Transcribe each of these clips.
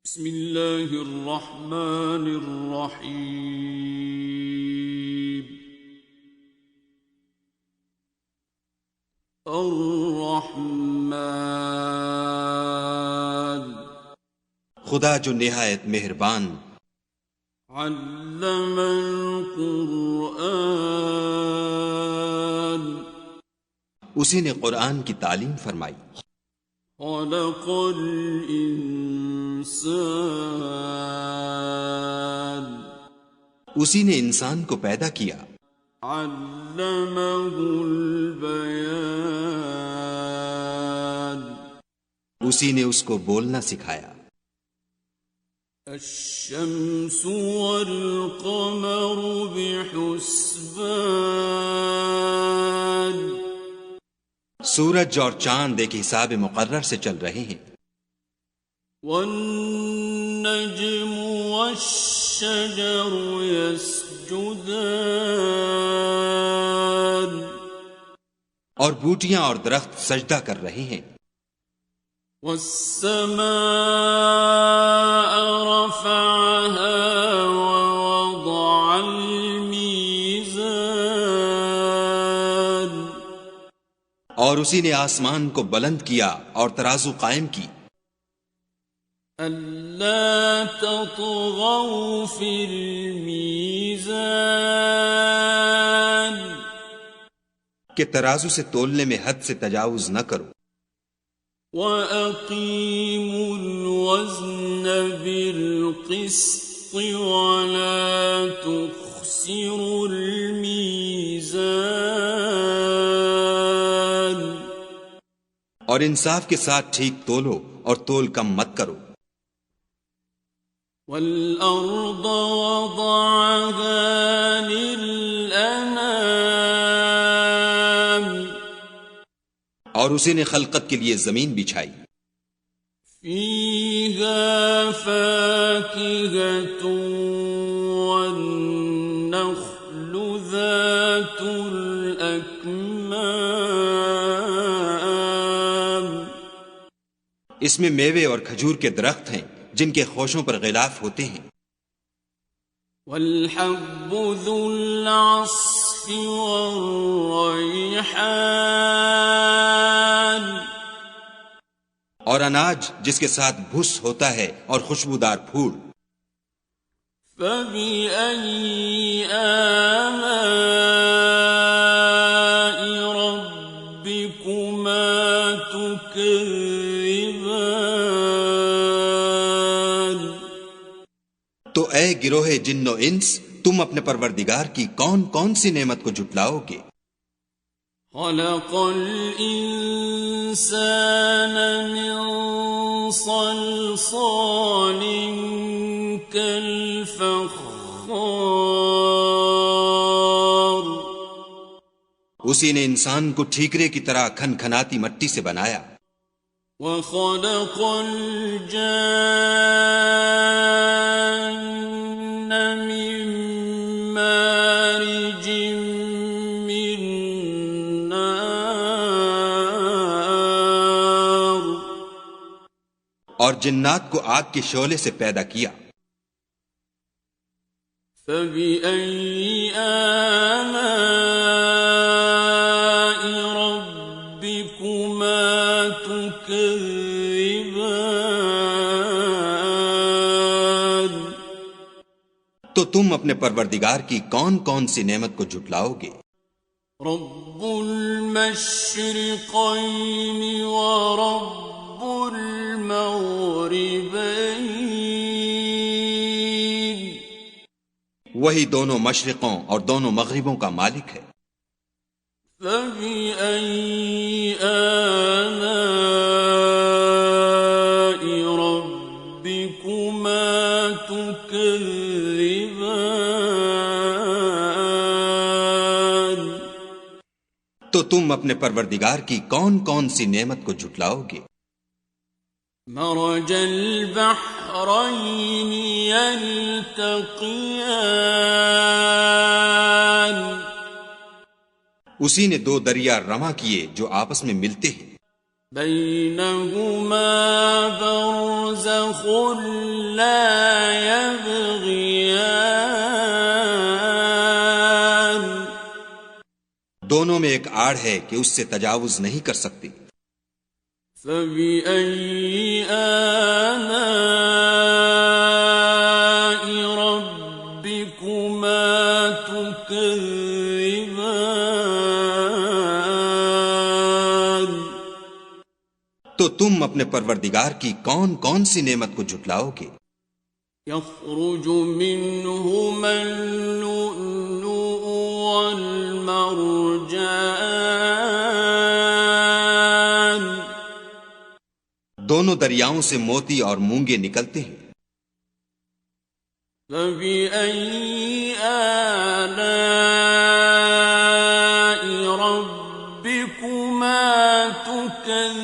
بسم اللہ الرحمن الرحیم الرحمن خدا جو نہایت مہربان، علم القرآن اسی نے قرآن کی تعلیم فرمائی، خلق الانسان اسی نے انسان کو پیدا کیا، علمہ البیان اسی نے اس کو بولنا سکھایا، الشمس والقمر بحسبان سورج اور چاند ایک حساب مقرر سے چل رہے ہیں، والنجم والشجر يسجدان اور بوٹیاں اور درخت سجدہ کر رہے ہیں، والسماء رفعها ووضع الميزان اور اسی نے آسمان کو بلند کیا اور ترازو قائم کی، أَلَّا تَطْغَوْا فِي الْمِيزَانِ کہ ترازو سے تولنے میں حد سے تجاوز نہ کرو، وَأَقِيمُوا الْوَزْنَ بِالْقِسْطِ وَلَا تُخْسِرُوا الْمِيزَانَ اور انصاف کے ساتھ ٹھیک تولو اور تول کم مت کرو، وَالْأَرْضَ وَضَعَهَا لِلْأَنَامِ اور اسی نے خلقت کے لیے زمین بچھائی، فِيهَا فَاكِهَةٌ وَالنَّخْلُ ذَاتُ الْأَكْمَامِ اس میں میوے اور کھجور کے درخت ہیں جن کے خوشوں پر غلاف ہوتے ہیں، وَالْحَبُّ ذُو الْعَصْفِ وَالرَّيْحَانِ اور اناج جس کے ساتھ بھس ہوتا ہے اور خوشبودار پھول، فَبِأَيِّ آلَاءِ رَبِّكُمَا تُكَذِّبَانِ تو اے گروہ جن و انس، تم اپنے پروردگار کی کون کون سی نعمت کو جھٹلاؤ گے؟ خَلَقَ الْإِنسَانَ مِنْ صَلْصَالٍ كَالْفَخَّارِ اسی نے انسان کو ٹھیکرے کی طرح کھن کھناتی مٹی سے بنایا، وَخَلَقَ الْجَانَّ مِن مَّارِجٍ مِّن نَّارٍ اور جنات کو آگ کے شعلے سے پیدا کیا، فَبِأَيِّ آلَاءِ رَبِّكُمَا تُكَذِّبَانِ تو تم اپنے پروردگار کی کون کون سی نعمت کو جھٹلاؤ گے؟ رَبُّ الْمَشْرِقَيْنِ وَرَبُّ الْمَغْرِبَيْنِ وہی دونوں مشرقوں اور دونوں مغربوں کا مالک ہے، فَبِأَيِّ آلَاءِ رَبِّكُمَا تُكَذِّبَانِ تو تم اپنے پروردگار کی کون کون سی نعمت کو جھٹلاؤ گے؟ مرج البحرين يلتقيان اسی نے دو دریا رواں کیے جو آپس میں ملتے ہیں، بينهما برزخ لا يبغيان دونوں میں ایک آڑ ہے کہ اس سے تجاوز نہیں کر سکتی. فبأي آلاء ربكما تكذبان تو تم اپنے پروردگار کی کون کون سی نعمت کو جھٹلاؤ گے؟ يخرج منهما اللؤلؤ والمرجان دونوں دریاؤں سے موتی اور مونگے نکلتے ہیں. فبأي آلاء ربكما تكذبان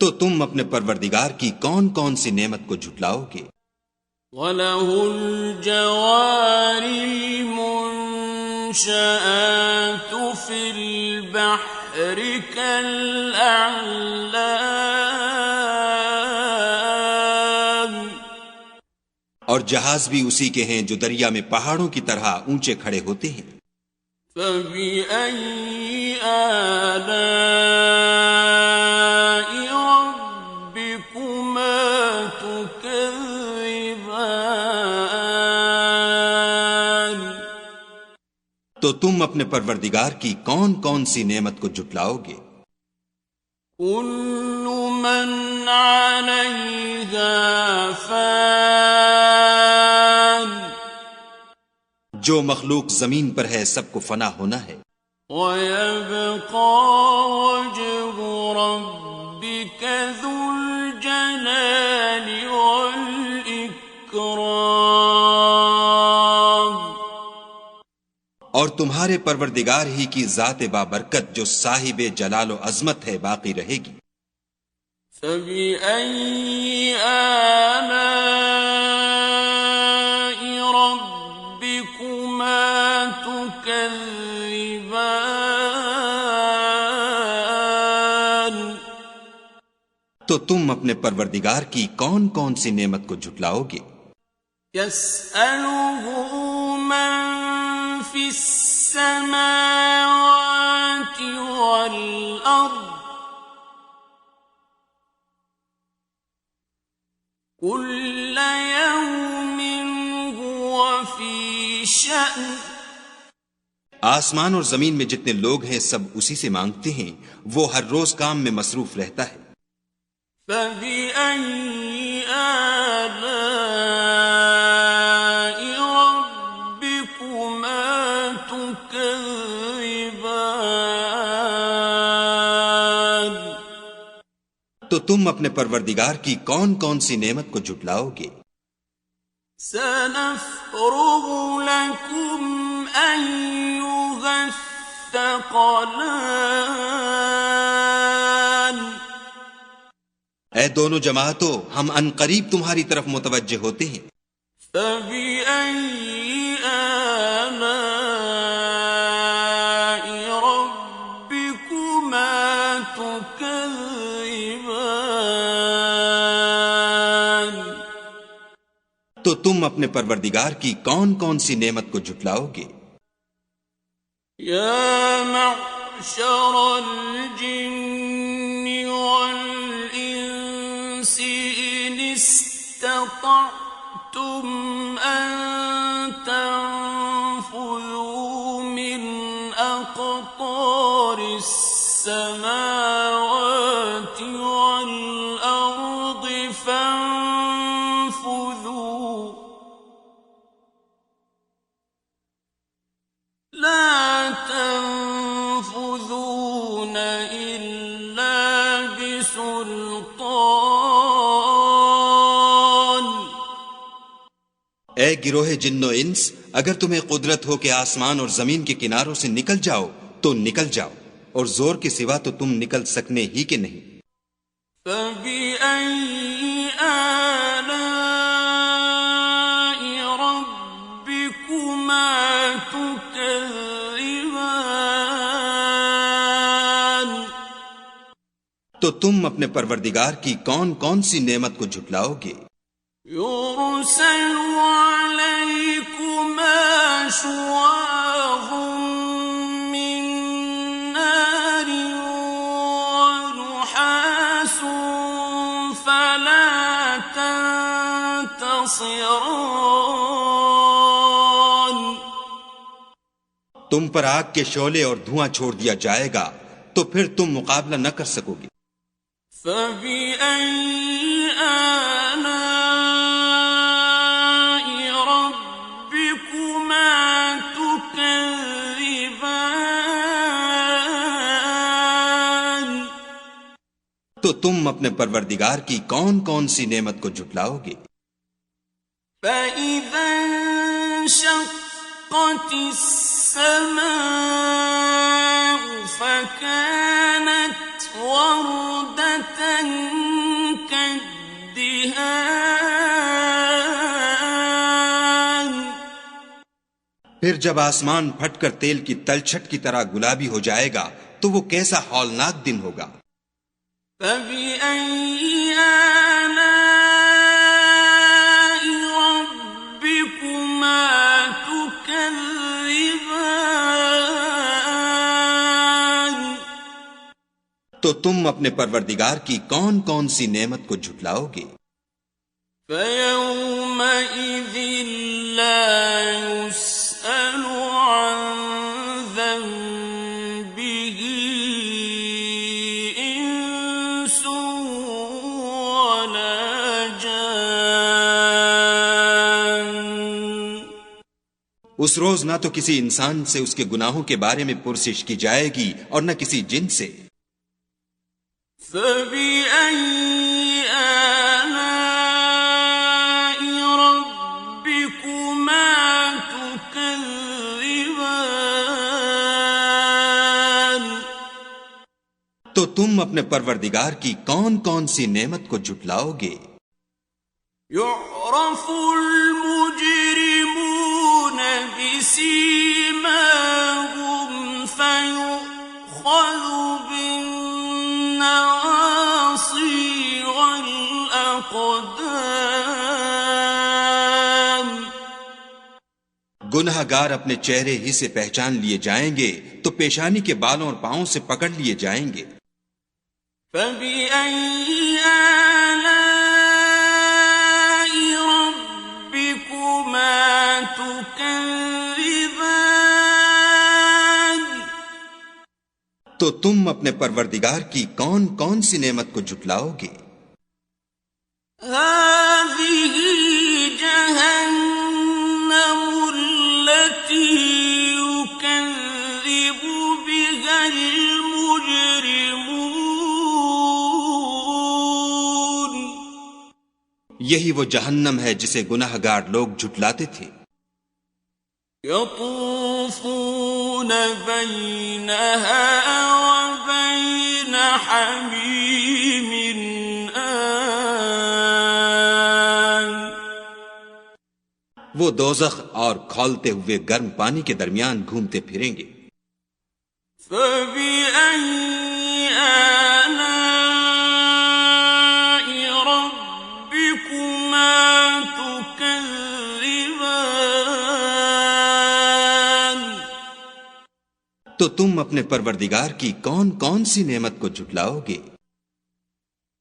تو تم اپنے پروردگار کی کون کون سی نعمت کو جھٹلاؤ گے؟ وَلَهُ الْجَوَارِ الْمُنشَآتُ فِي الْبَحْرِ كَالْأَعْلَامِ اور جہاز بھی اسی کے ہیں جو دریا میں پہاڑوں کی طرح اونچے کھڑے ہوتے ہیں. فَبِأَيِّ آلَاءِ رَبِّكُمَا تُكَذِّبَانِ تو تم اپنے پروردگار کی کون کون سی نعمت کو جھٹلاؤ گے؟ كُلُّ مَنْ عَلَيْهَا فَانٍ جو مخلوق زمین پر ہے سب کو فنا ہونا ہے. وَيَبْقَى وَجْهُ رَبِّكَ ذُو الْجَلَالِ وَالْإِكْرَامِ اور تمہارے پروردگار ہی کی ذات بابرکت جو صاحب جلال و عظمت ہے باقی رہے گی. فَبِأَيِّ آلَاءِ رَبِّكُمَا تُكَذِّبَانِ تو تم اپنے پروردگار کی کون کون سی نعمت کو جھٹلاؤ گے؟ يَسْأَلُهُ مَن فِي السَّمَاوَاتِ وَالْأَرْضِ كُلَّ يَوْمٍ هُوَ فِي شَأْنٍ آسمان اور زمین میں جتنے لوگ ہیں سب اسی سے مانگتے ہیں، وہ ہر روز کام میں مصروف رہتا ہے. فَبِأَيِّ آلَاءِ رَبِّكُمَا تُكَذِّبَانِ تو تم اپنے پروردگار کی کون کون سی نعمت کو جھٹلاؤ گے؟ سَنَفْرُغُ لَكُمْ أَيُّهَ الثَّقَلَانِ اے دونوں جماعتوں، ہم عنقریب تمہاری طرف متوجہ ہوتے ہیں. فَبِأَيِّ آلَاءِ رَبِّكُمَا تُكَذِّبَانِ تو تم اپنے پروردگار کی کون کون سی نعمت کو جھٹلاؤ گے؟ يَا مَعْشَرَ الْجِنِّ وَالْإِنسِ إِنِ اسْتَطَعْتُمْ أَن تَنفُذُوا مِنْ أَقْطَارِ السَّمَاوَاتِ وَالْأَرْضِ فَانفُذُوا لَا تَنفُذُونَ إِلَّا بِسُلْطَانٍ اے گروہ جن و انس، اگر تمہیں قدرت ہو کہ آسمان اور زمین کے کناروں سے نکل جاؤ تو نکل جاؤ، اور زور کے سوا تو تم نکل سکنے ہی کے نہیں. فَبِأَيِّ آلَاءِ رَبِّكُمَا تُكَذِّبَانِ تو تم اپنے پروردگار کی کون کون سی نعمت کو جھٹلاؤ گے؟ يرسل عليكما شواظ من نار ونحاس فلا تنتصران. تم پر آگ کے شعلے اور دھواں چھوڑ دیا جائے گا تو پھر تم مقابلہ نہ کر سکو گے. فَبِأَيِّ آلَاءِ رَبِّكُمَا تُكَذِّبَانِ. تو تم اپنے پروردگار کی کون کون سی نعمت کو جھٹلاؤ گے؟ فَإِذَا انشَقَّتِ السَّمَاءُ فَكَانَتْ وَرْدَةً كَالدِّهَانِ. پھر جب آسمان پھٹ کر تیل کی تلچھٹ کی طرح گلابی ہو جائے گا تو وہ کیسا ہولناک دن ہوگا. فَبِأَيِّ آلَاءِ رَبِّكُمَا تُكَذِّبَانِ. تو تم اپنے پروردگار کی کون کون سی نعمت کو جھٹلاؤ گے؟ فَيَوْمَئِذٍ لَا يُسْأَلُ عَنْ ذَنبِهِ إِنسٌ وَلَا جَانٌ. اس روز نہ تو کسی انسان سے اس کے گناہوں کے بارے میں پرسش کی جائے گی اور نہ کسی جن سے. فَبِأَيِّ آلَاءِ رَبِّكُمَا تُكَذِّبَانِ. تو تم اپنے پروردگار کی کون کون سی نعمت کو جھٹلاؤ گے؟ يُعْرَفُ الْمُجْرِمُونَ بِسِيمَاهُمْ فَيُؤْخَذُ بِالنَّوَاصِي وَالْأَقْدَامِ. گناہ گار اپنے چہرے ہی سے پہچان لیے جائیں گے تو پیشانی کے بالوں اور پاؤں سے پکڑ لیے جائیں گے. فَبِأَيِّ آلَاءِ رَبِّكُمَا تُكَذِّبَانِ. تو تم اپنے پروردگار کی کون کون سی نعمت کو جھٹلاؤ گے؟ هَٰذِهِ جَهَنَّمُ الَّتِي يُكَذِّبُ بِهَا الْمُجْرِمُونَ. یہی وہ جہنم ہے جسے گناہ گار لوگ جھٹلاتے تھے. يَطُوفُونَ بَيْنَهَا وَبَيْنَ حَمِيمٍ آنٍ. وہ دوزخ اور کھولتے ہوئے گرم پانی کے درمیان گھومتے پھریں گے. فَبِأَيِّ آلَاءِ رَبِّكُمَا تُكَذِّبَانِ. تو تم اپنے پروردگار کی کون کون سی نعمت کو جھٹلاؤ گے؟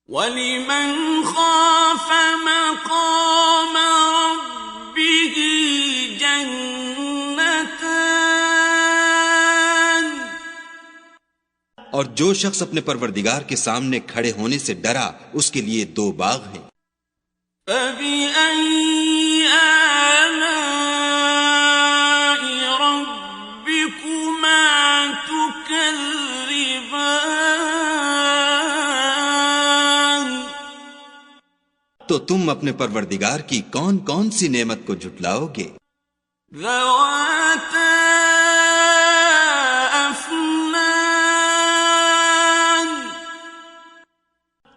وَلِمَنْ خَافَ مَقَامَ رَبِّهِ جَنَّتَانِ. اور جو شخص اپنے پروردگار کے سامنے کھڑے ہونے سے ڈرا اس کے لیے 2 باغ ہیں. فَبِأَيِّ آلَاءِ رَبِّكُمَا تُكَذِّبَانِ. تو تم اپنے پروردگار کی کون کون سی نعمت کو جھٹلاؤ گے؟ ذَوَاتَا أَفْنَانٍ.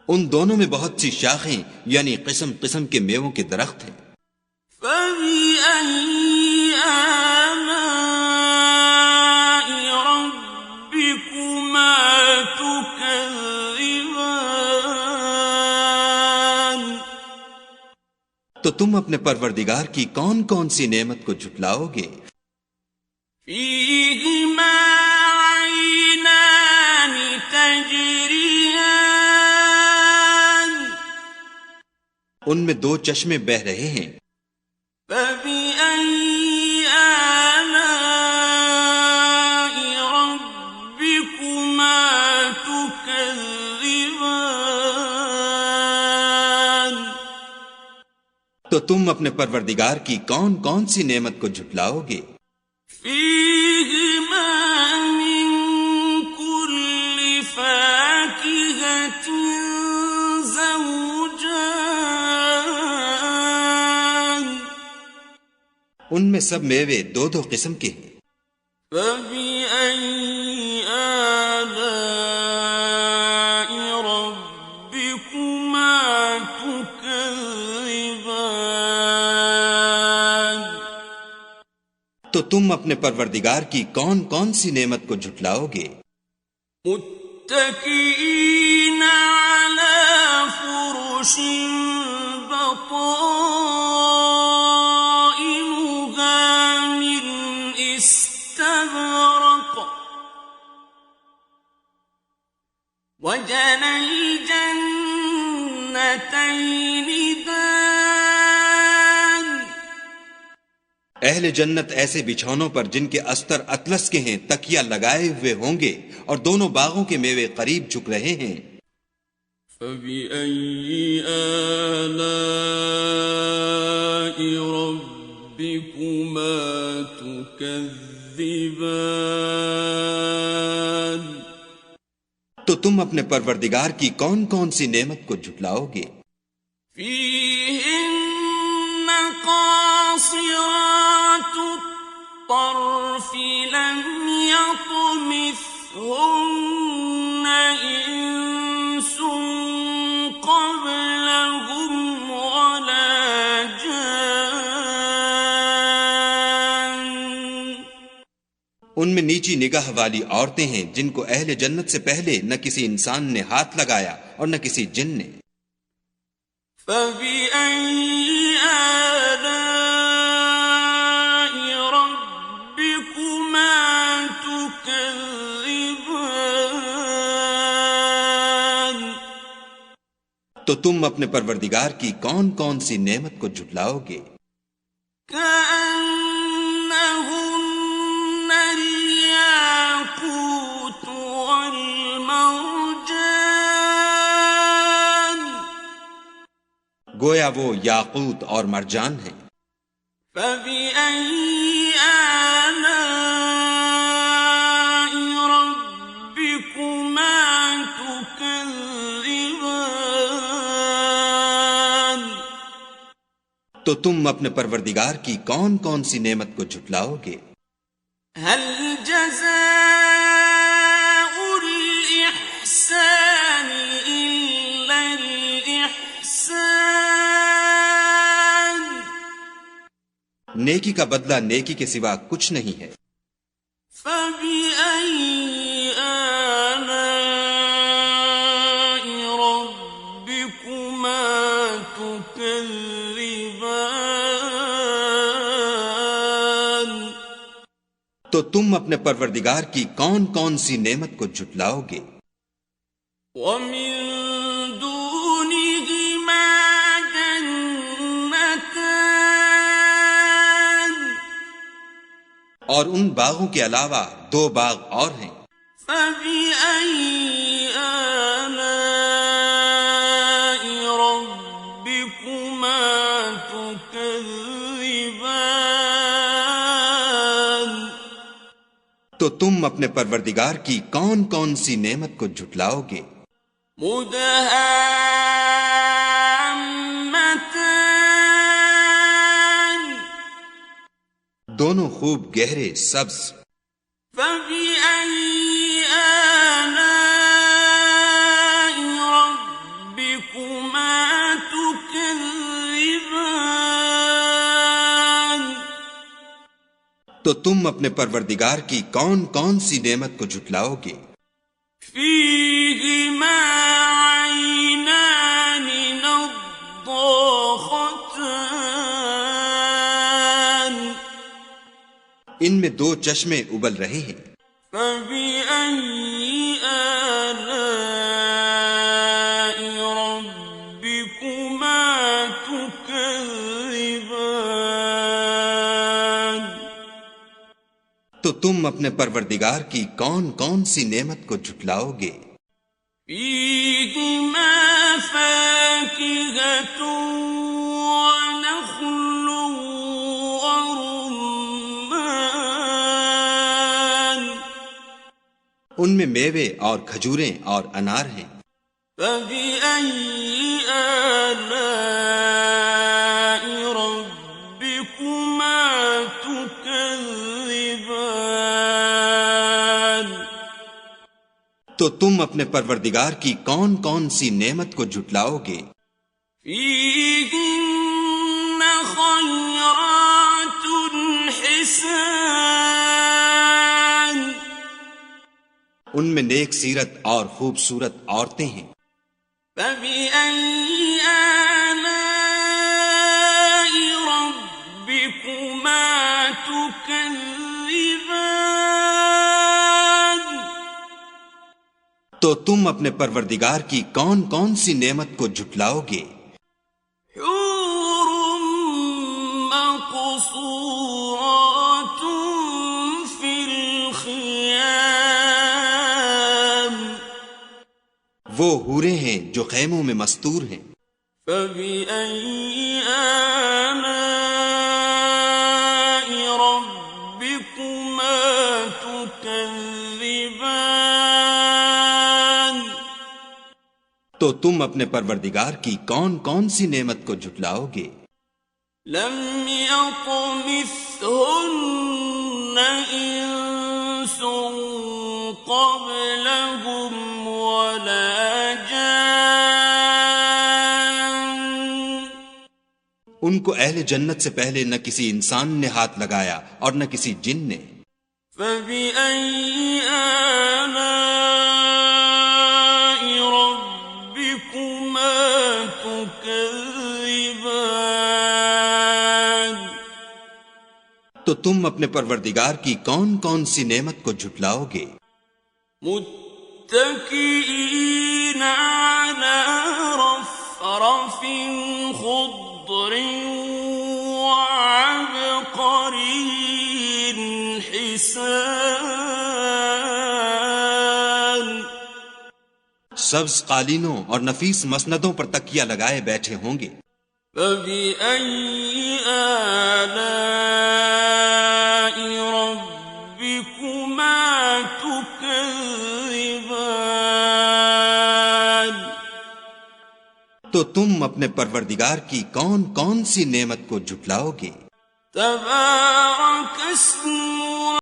ان دونوں میں بہت سی شاخیں یعنی قسم قسم کے میووں کے درخت ہیں. فَبِأَيِّ آلَاءِ رَبِّكُمَا تُكَذِّبَانِ. تو تم اپنے پروردگار کی کون کون سی نعمت کو جھٹلاؤ گے؟ فیہما عینان تجریان ان میں دو چشمے بہ رہے ہیں، فبأي آلاء ربكما تكذبان تو تم اپنے پروردگار کی کون کون سی نعمت کو جھٹلاؤ گے؟ فيهما من كل فاكهة زوجان ان میں سب میوے دو دو قسم کے ہیں، فبأي آلاء ربكما تكذبان تو تم اپنے پروردگار کی کون کون سی نعمت کو جھٹلاؤ گے؟ متكئين على فرش بطائنها من استبرق وجنى الجنتين دان اہل جنت ایسے بچھونوں پر جن کے استر اطلس کے ہیں تکیہ لگائے ہوئے ہوں گے، اور دونوں باغوں کے میوے قریب جھک رہے ہیں۔ فبأي آلاء ربكما تكذبان تو تم اپنے پروردگار کی کون کون سی نعمت کو جھٹلاؤ گے؟ فيهن قاصرات الطرف لم يطمثهن إنس قبلهم ولا جان ان میں نیچی نگاہ والی عورتیں ہیں جن کو اہل جنت سے پہلے نہ کسی انسان نے ہاتھ لگایا اور نہ کسی جن نے۔ فبأي آلاء ربكما تكذبان تو تم اپنے پروردگار کی کون کون سی نعمت کو جھٹلاؤ گے؟ كأنهن الياقوت والمرجان گویا وہ یاقوت اور مرجان ہیں۔ فبأي آلاء ربكما تكذبان تو تم اپنے پروردگار کی کون کون سی نعمت کو جھٹلاؤ گے؟ هل جزاء الإحسان إلا الإحسان نیکی کا بدلہ نیکی کے سوا کچھ نہیں ہے۔ فبأي آلاء ربكما تكذبان تو تم اپنے پروردگار کی کون کون سی نعمت کو جھٹلاؤ گے؟ ومن دونهما جنتان اور ان باغوں کے علاوہ دو باغ اور ہیں۔ فبأي آلاء ربكما تكذبان تو تم اپنے پروردگار کی کون کون سی نعمت کو جھٹلاؤ گے؟ مدهامتان دونوں خوب گہرے سبز۔ فبأي آلاء ربكما تكذبان تو تم اپنے پروردگار کی کون کون سی نعمت کو جھٹلاؤ گے؟ فيهما عينان نضاختان دو چشمے ابل رہے ہیں۔ فبأي آلاء ربكما تكذبان؟ تو تم اپنے پروردگار کی کون کون سی نعمت کو جھٹلاؤ گے؟ فيهما فاكهة ونخل ورمان، ان میں میوے اور کھجوریں اور انار ہیں۔ فبأي آلاء ربكما تكذبان؟ تو تم اپنے پروردگار کی کون کون سی نعمت کو جھٹلاؤ گے؟ فيهن خيرات حسان، ان میں نیک سیرت اور خوبصورت عورتیں ہیں۔ فبأي آلاء ربكما تكذبان؟ تو تم اپنے پروردگار کی کون کون سی نعمت کو جھٹلاؤ گے؟ حور مقصورات في الخيام، وہ حوریں ہیں جو خیموں میں مستور ہیں۔ فبأي آلاء ربكما تكذبان؟ تو تم اپنے پروردگار کی کون کون سی نعمت کو جھٹلاؤ گے؟ لم يطمثهن إنس قبلهم ولا جان، ان کو اہل جنت سے پہلے نہ کسی انسان نے ہاتھ لگایا اور نہ کسی جن نے۔ فبأي آلاء ربكما تكذبان؟ تو تم اپنے پروردگار کی کون کون سی نعمت کو جھٹلاؤ گے؟ متكئين على رفرف خضر وعبقري حسان، سبز قالینوں اور نفیس مسندوں پر تکیہ لگائے بیٹھے ہوں گے۔ فبأي آلاء ربكما تكذبان؟ تو تم اپنے پروردگار کی کون کون سی نعمت کو جھٹلاؤ گے؟ تبارك اسم